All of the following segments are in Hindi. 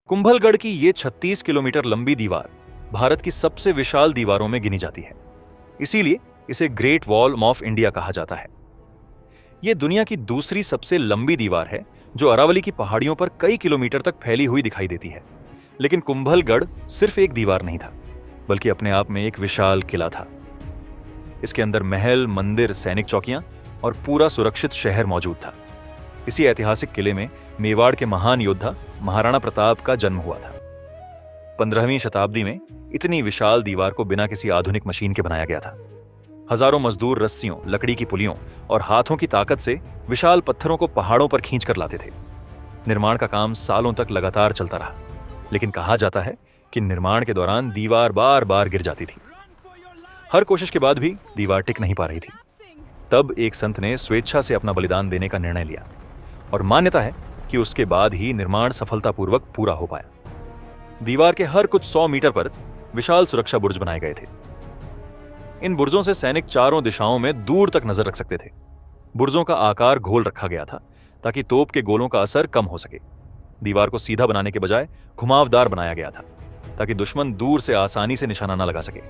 कुंभलगढ़ की ये 36 किलोमीटर लंबी दीवार भारत की सबसे विशाल दीवारों में गिनी जाती है। इसीलिए इसे ग्रेट वॉल ऑफ इंडिया कहा जाता है। यह दुनिया की दूसरी सबसे लंबी दीवार है जो अरावली की पहाड़ियों पर कई किलोमीटर तक फैली हुई दिखाई देती है। लेकिन कुंभलगढ़ सिर्फ एक दीवार नहीं था, बल्कि अपने आप में एक विशाल किला था। इसके अंदर महल, मंदिर, सैनिक चौकियां और पूरा सुरक्षित शहर मौजूद था। इसी ऐतिहासिक किले में मेवाड़ के महान योद्धा महाराणा प्रताप का जन्म हुआ था। 15वीं शताब्दी में इतनी विशाल दीवार को बिना किसी आधुनिक मशीन के बनाया गया था। हजारों मजदूर रस्सियों, लकड़ी की पुलियों और हाथों की ताकत से विशाल पत्थरों को पहाड़ों पर खींच कर लाते थे। निर्माण का काम सालों तक लगातार चलता रहा, लेकिन कहा जाता है कि निर्माण के दौरान दीवार बार बार गिर जाती थी। हर कोशिश के बाद भी दीवार टिक नहीं पा रही थी। तब एक संत ने स्वेच्छा से अपना बलिदान देने का निर्णय लिया और मान्यता है कि उसके बाद ही निर्माण सफलतापूर्वक पूरा हो पाया। दीवार के हर कुछ 100 मीटर पर विशाल सुरक्षा बुर्ज बनाए गए थे। इन बुर्जों से सैनिक चारों दिशाओं में दूर तक नजर रख सकते थे। बुर्जों का आकार गोल रखा गया था ताकि तोप के गोलों का असर कम हो सके। दीवार को सीधा बनाने के बजाय घुमावदार बनाया गया था ताकि दुश्मन दूर से आसानी से निशाना न लगा सके।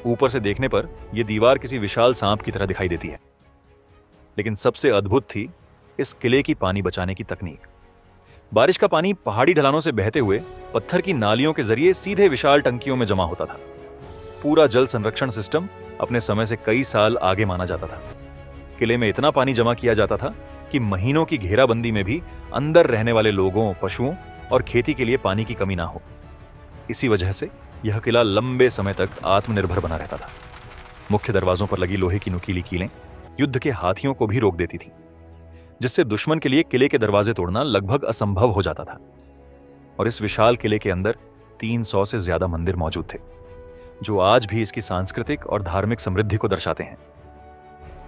ऊपर से देखने पर यह दीवार किसी विशाल सांप की तरह दिखाई देती है। लेकिन सबसे अद्भुत थी इस किले की पानी बचाने की तकनीक। बारिश का पानी पहाड़ी ढलानों से बहते हुए पत्थर की नालियों के जरिए सीधे विशाल टंकियों में जमा होता था। पूरा जल संरक्षण सिस्टम अपने समय से कई साल आगे माना जाता था। किले में इतना पानी जमा किया जाता था कि महीनों की घेराबंदी में भी अंदर रहने वाले लोगों, पशुओं और खेती के लिए पानी की कमी ना हो। इसी वजह से यह किला लंबे समय तक आत्मनिर्भर बना रहता था। मुख्य दरवाजों पर लगी लोहे की नुकीली कीलें युद्ध के हाथियों को भी रोक देती थी, जिससे दुश्मन के लिए किले के दरवाजे तोड़ना लगभग असंभव हो जाता था। और इस विशाल किले के अंदर 300 से ज्यादा मंदिर मौजूद थे, जो आज भी इसकी सांस्कृतिक और धार्मिक समृद्धि को दर्शाते हैं।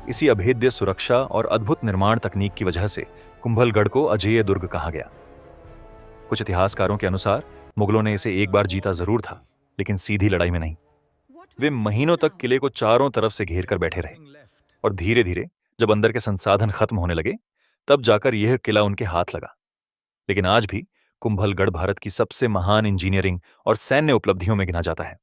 इसी अभेद्य सुरक्षा और अद्भुत निर्माण तकनीक की वजह से कुंभलगढ़ को अजेय दुर्ग कहा गया। कुछ इतिहासकारों के अनुसार मुगलों ने इसे एक बार जीता जरूर था, लेकिन सीधी लड़ाई में नहीं। वे महीनों तक किले को चारों तरफ से घेर कर बैठे रहे और धीरे धीरे जब अंदर के संसाधन खत्म होने लगे, तब जाकर यह किला उनके हाथ लगा। लेकिन आज भी कुंभलगढ़ भारत की सबसे महान इंजीनियरिंग और सैन्य उपलब्धियों में गिना जाता है।